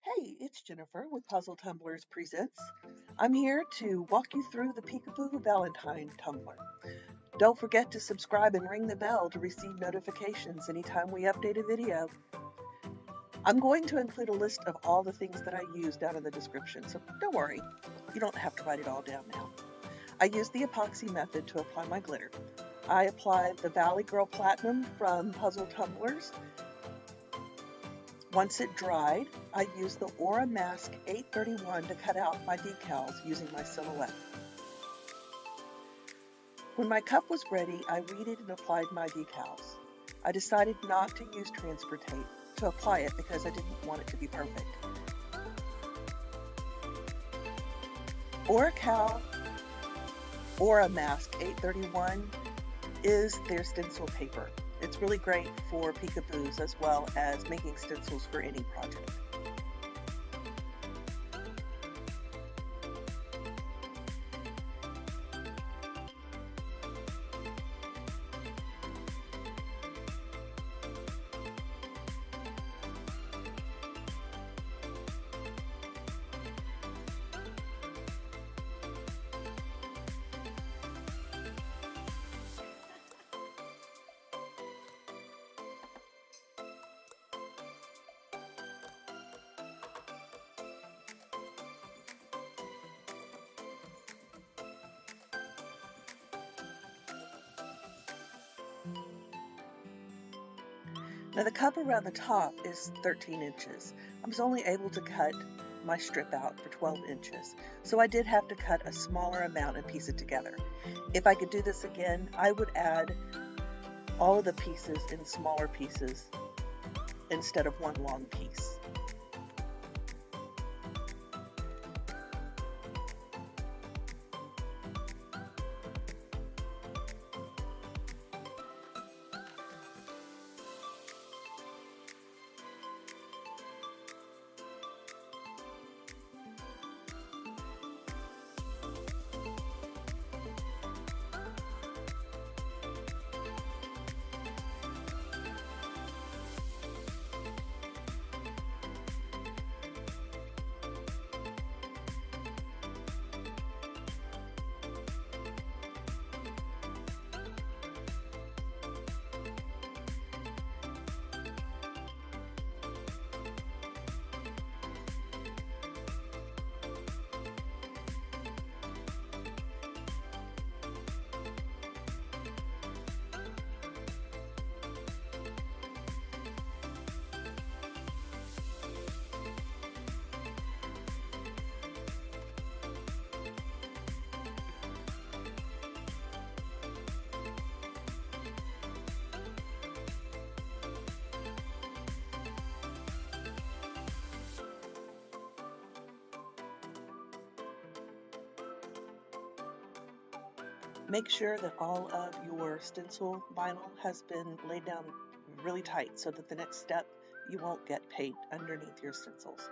Hey, it's Jennifer with Puzzle Tumblers Presents. I'm here to walk you through the Peekaboo Valentine Tumbler. Don't forget to subscribe and ring the bell to receive notifications anytime we update a video. I'm going to include a list of all the things that I use down in the description, so don't worry, you don't have to write it all down now. I use the epoxy method to apply my glitter. I applied the Valley Girl Platinum from Puzzle Tumblers. Once it dried, I used the OraMask 831 to cut out my decals using my silhouette. When my cup was ready, I reeded and applied my decals. I decided not to use transfer tape to apply it because I didn't want it to be perfect. OraMask 831 is their stencil paper. It's really great for peekaboos as well as making stencils for any project. Now the cup around the top is 13 inches. I was only able to cut my strip out for 12 inches, so I did have to cut a smaller amount and piece it together. If I could do this again, I would add all of the pieces in smaller pieces instead of one long piece. Make sure that all of your stencil vinyl has been laid down really tight so that the next step you won't get paint underneath your stencils.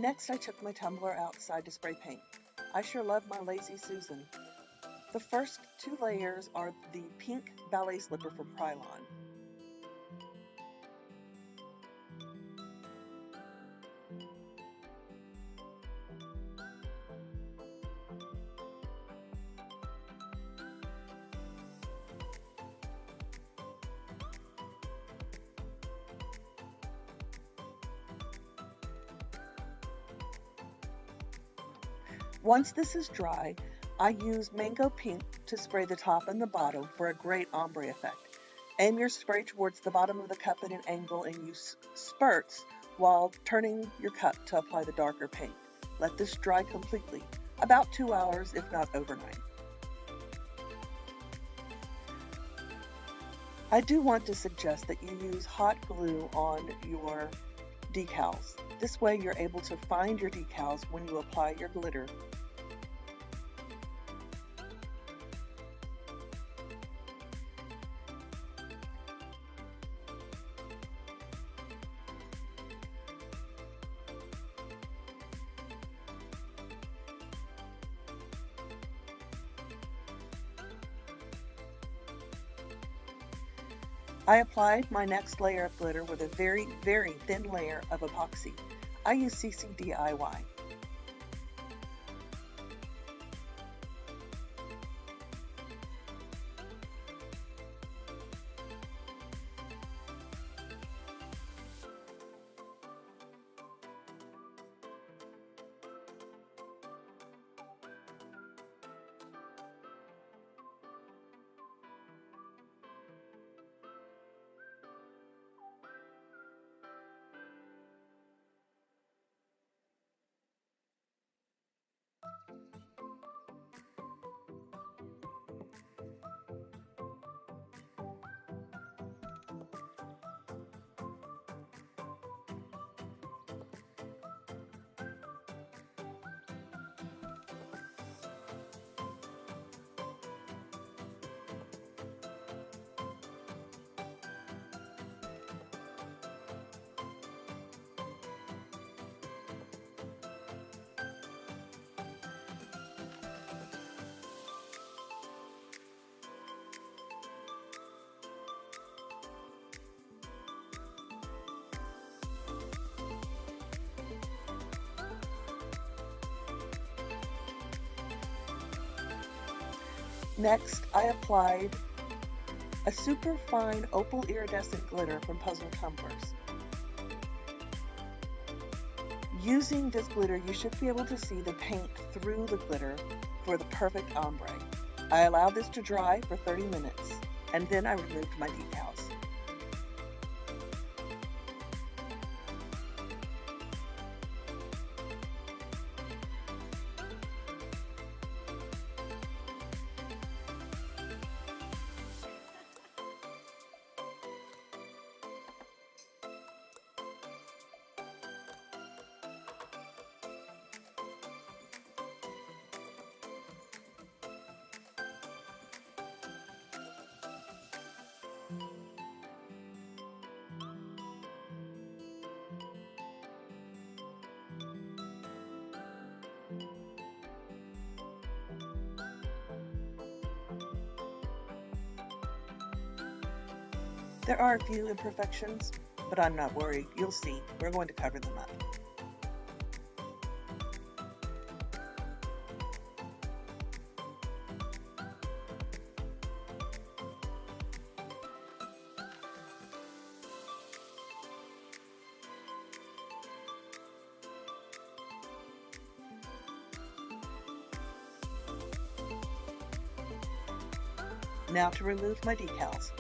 Next, I took my tumbler outside to spray paint. I sure love my Lazy Susan. The first two layers are the pink ballet slipper from Krylon. Once this is dry, I use Mango Pink to spray the top and the bottom for a great ombre effect. Aim your spray towards the bottom of the cup at an angle and use spurts while turning your cup to apply the darker paint. Let this dry completely, about 2 hours if not overnight. I do want to suggest that you use hot glue on your decals. This way you're able to find your decals when you apply your glitter. I applied my next layer of glitter with a very, very thin layer of epoxy. I use CC DIY. Next, I applied a super fine opal iridescent glitter from Puzzle Tumblers. Using this glitter, you should be able to see the paint through the glitter for the perfect ombre. I allowed this to dry for 30 minutes, and then I removed my decals. There are a few imperfections, but I'm not worried. You'll see. We're going to cover them up. Now to remove my decals.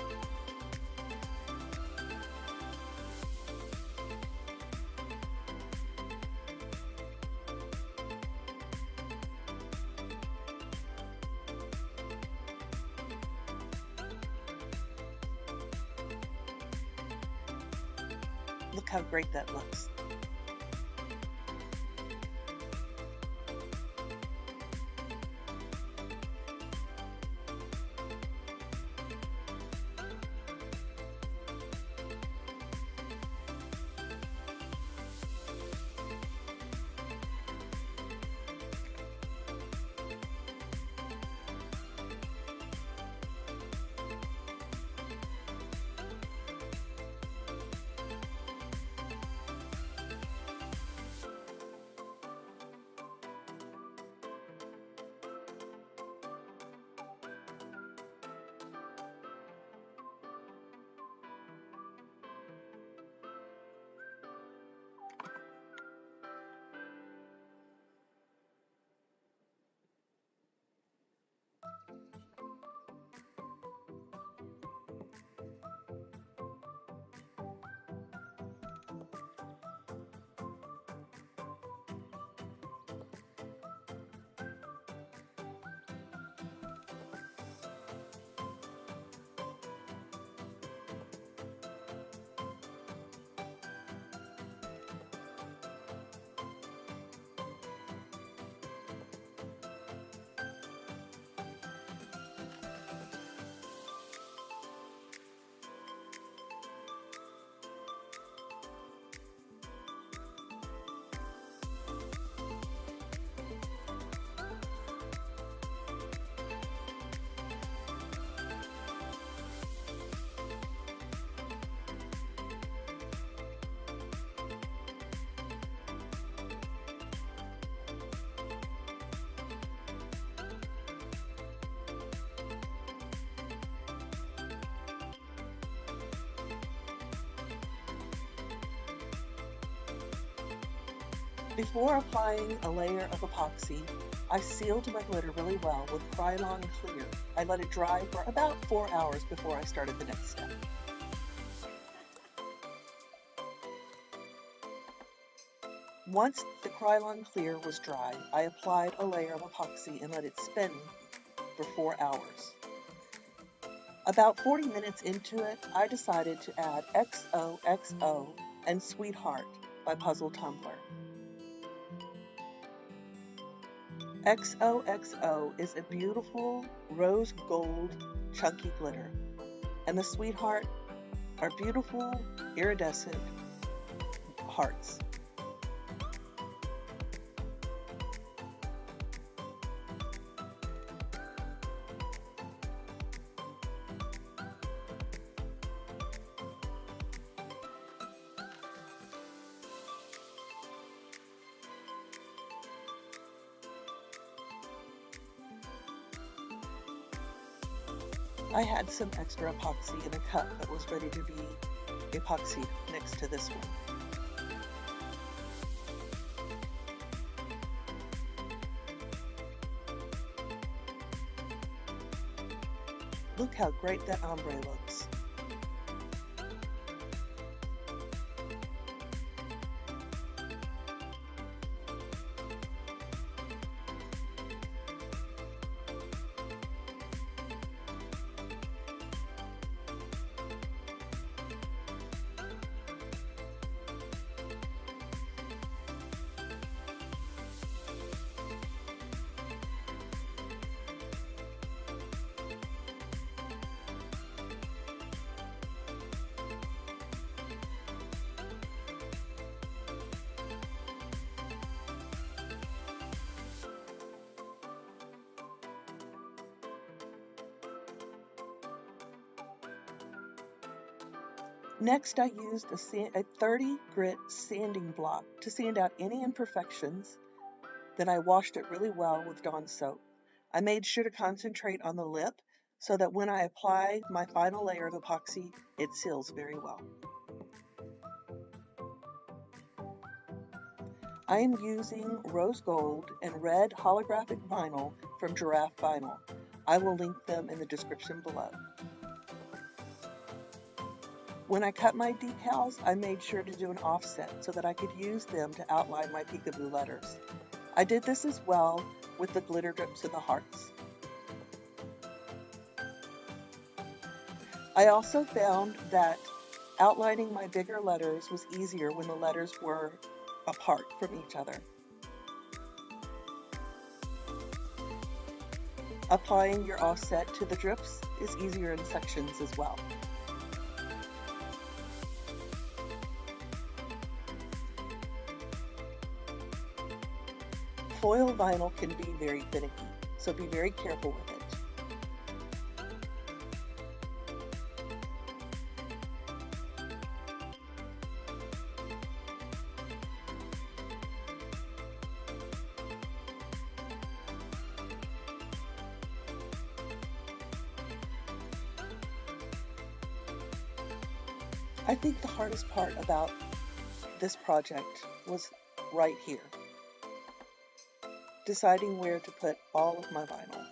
Look how great that looks. Before applying a layer of epoxy, I sealed my glitter really well with Follown clear. I let it dry for about 4 hours before I started the next step. Once the Follown clear was dry, I applied a layer of epoxy and let it spin for 4 hours. About 40 minutes into it, I decided to add XOXO and Sweetheart by Puzzle Tumbler. XOXO is a beautiful rose gold chunky glitter, and the Sweetheart are beautiful iridescent hearts. I had some extra epoxy in a cup that was ready to be epoxied next to this one. Look how great that ombre looks. Next, I used a 30 grit sanding block to sand out any imperfections. Then I washed it really well with Dawn soap. I made sure to concentrate on the lip so that when I apply my final layer of epoxy, it seals very well. I am using rose gold and red holographic vinyl from Giraffe Vinyl. I will link them in the description below. When I cut my decals, I made sure to do an offset so that I could use them to outline my peekaboo letters. I did this as well with the glitter drips and the hearts. I also found that outlining my bigger letters was easier when the letters were apart from each other. Applying your offset to the drips is easier in sections as well. Foil vinyl can be very finicky, so be very careful with it. I think the hardest part about this project was right here. Deciding where to put all of my vinyl.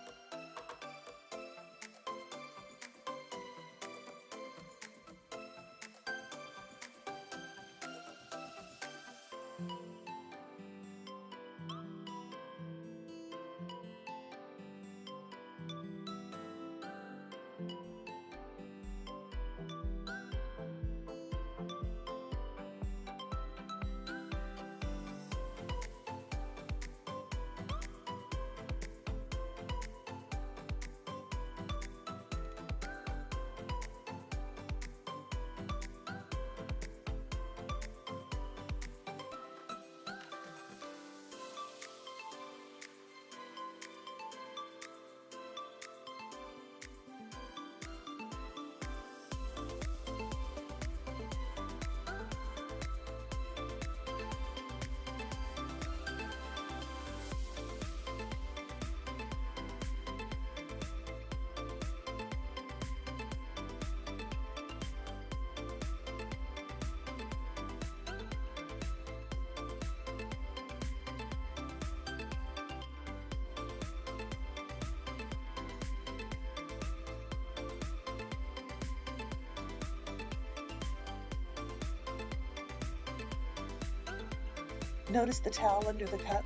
Notice the towel under the cup?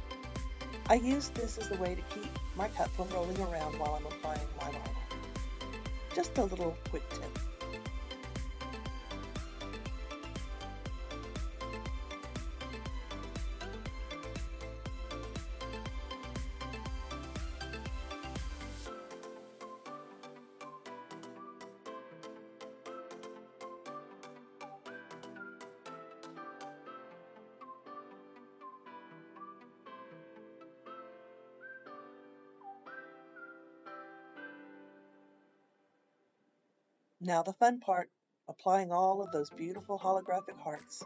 I use this as a way to keep my cup from rolling around while I'm applying my liner. Just a little quick tip. Now the fun part, applying all of those beautiful holographic hearts.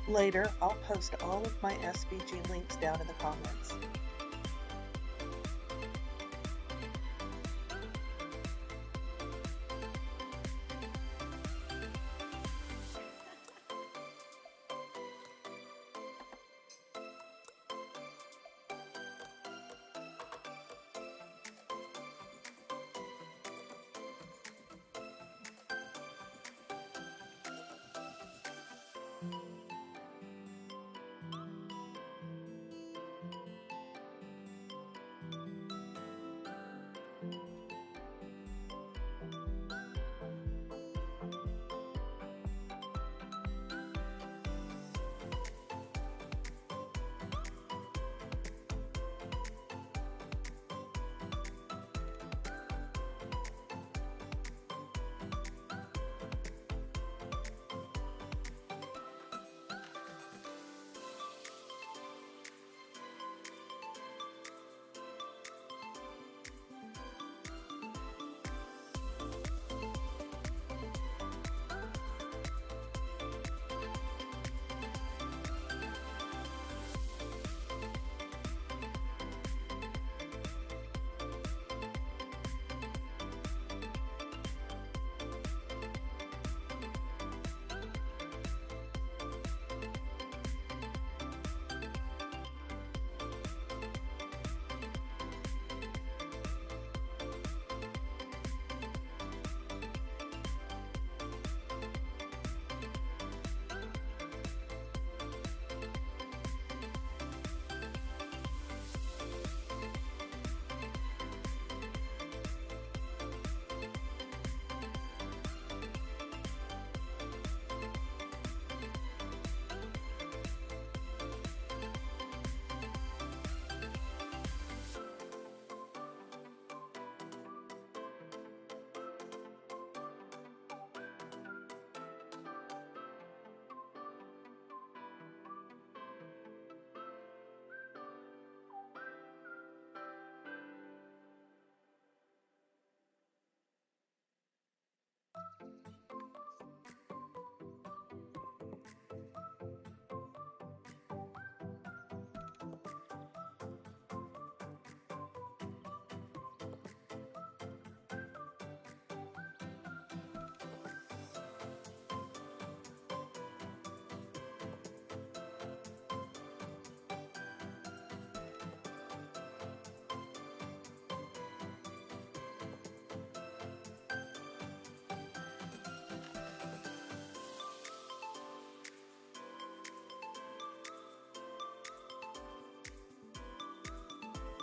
Later, I'll post all of my SVG links down in the comments.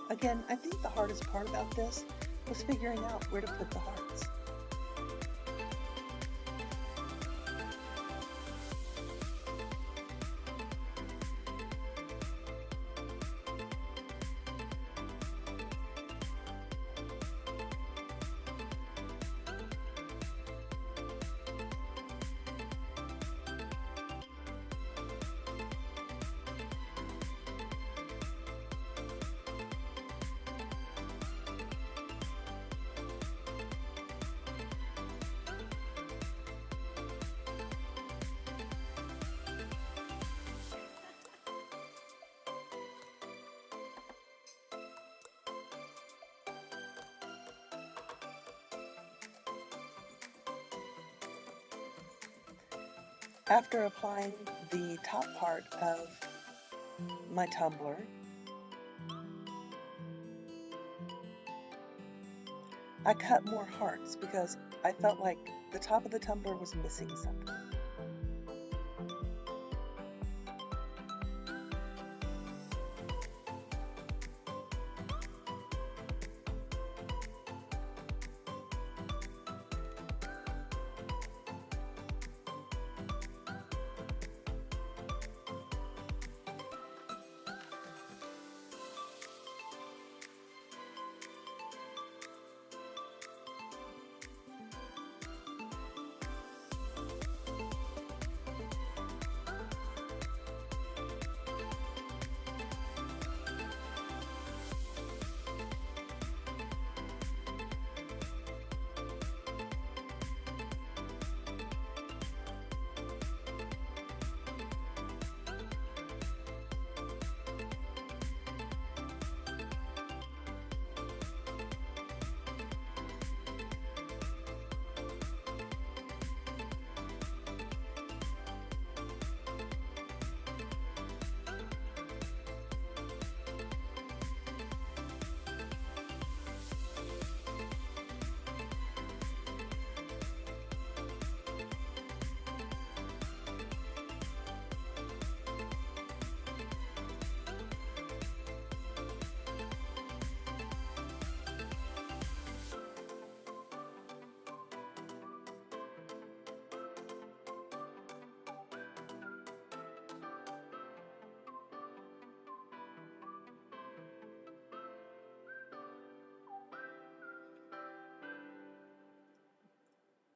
Again, I think the hardest part about this was figuring out where to put the hearts. After applying the top part of my tumbler, I cut more hearts because I felt like the top of the tumbler was missing something.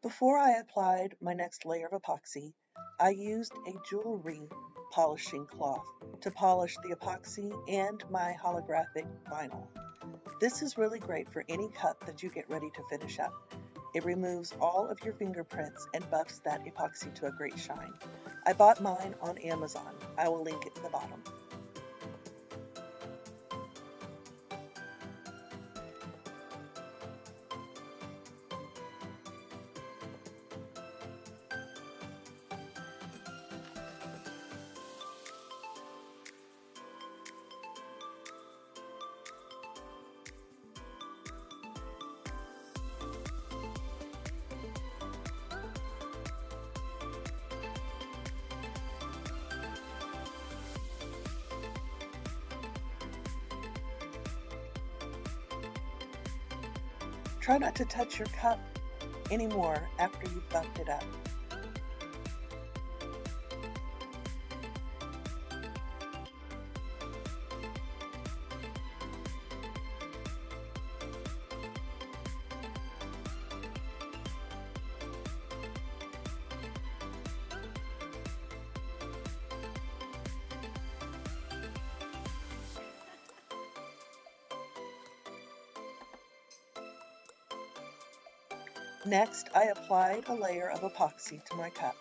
Before I applied my next layer of epoxy, I used a jewelry polishing cloth to polish the epoxy and my holographic vinyl. This is really great for any cup that you get ready to finish up. It removes all of your fingerprints and buffs that epoxy to a great shine. I bought mine on Amazon. I will link it in the bottom. Try not to touch your cup anymore after you've buffed it up. Next, I applied a layer of epoxy to my cup.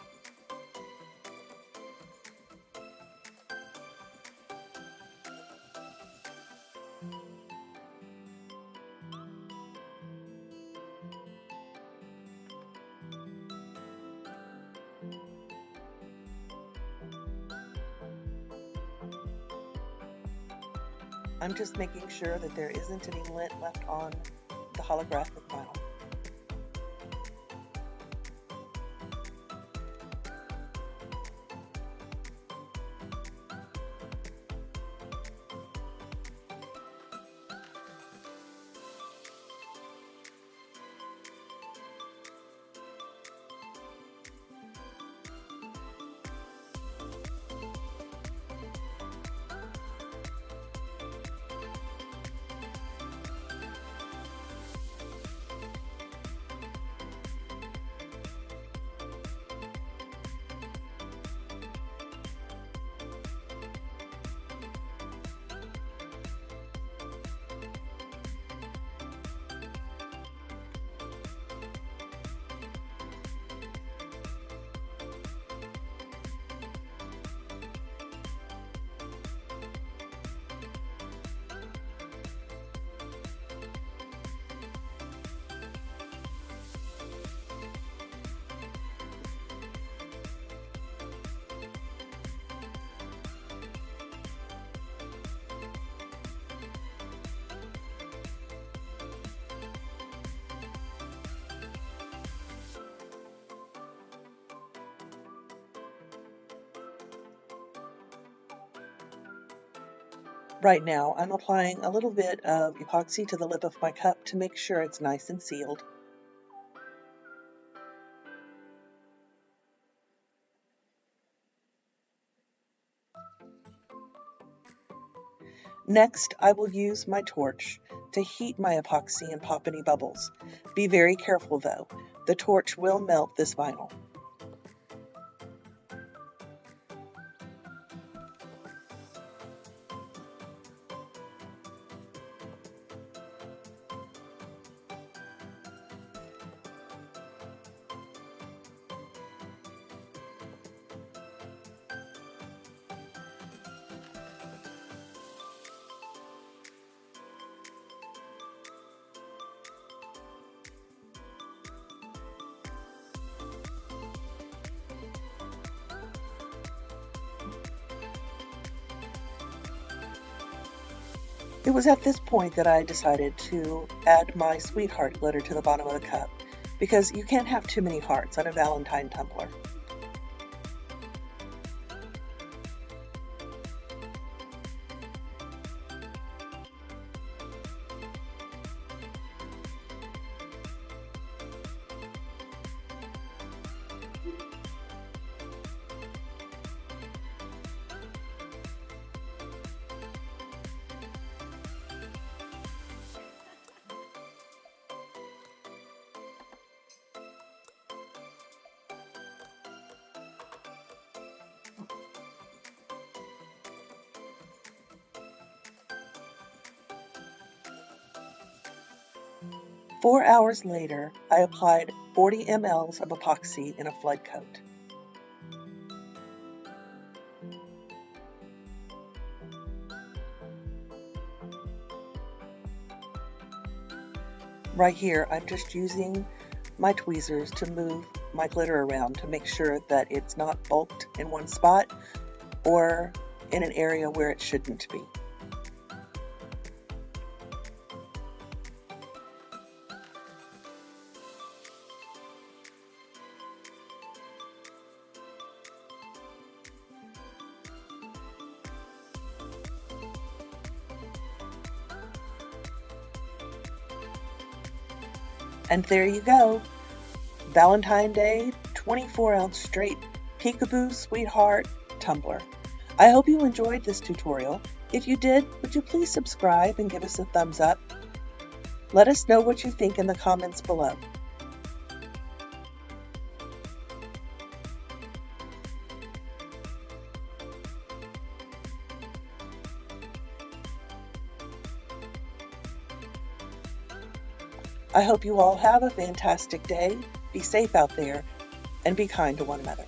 I'm just making sure that there isn't any lint left on the holographic vinyl. Right now, I'm applying a little bit of epoxy to the lip of my cup to make sure it's nice and sealed. Next, I will use my torch to heat my epoxy and pop any bubbles. Be very careful though, the torch will melt this vinyl. It was at this point that I decided to add my sweetheart glitter to the bottom of the cup, because you can't have too many hearts on a Valentine tumbler. Four hours later, I applied 40 mLs of epoxy in a flood coat. Right here, I'm just using my tweezers to move my glitter around to make sure that it's not bulked in one spot or in an area where it shouldn't be. And there you go, Valentine Day 24-ounce straight Peekaboo Sweetheart Tumbler. I hope you enjoyed this tutorial. If you did, would you please subscribe and give us a thumbs up? Let us know what you think in the comments below. I hope you all have a fantastic day. Be safe out there and be kind to one another.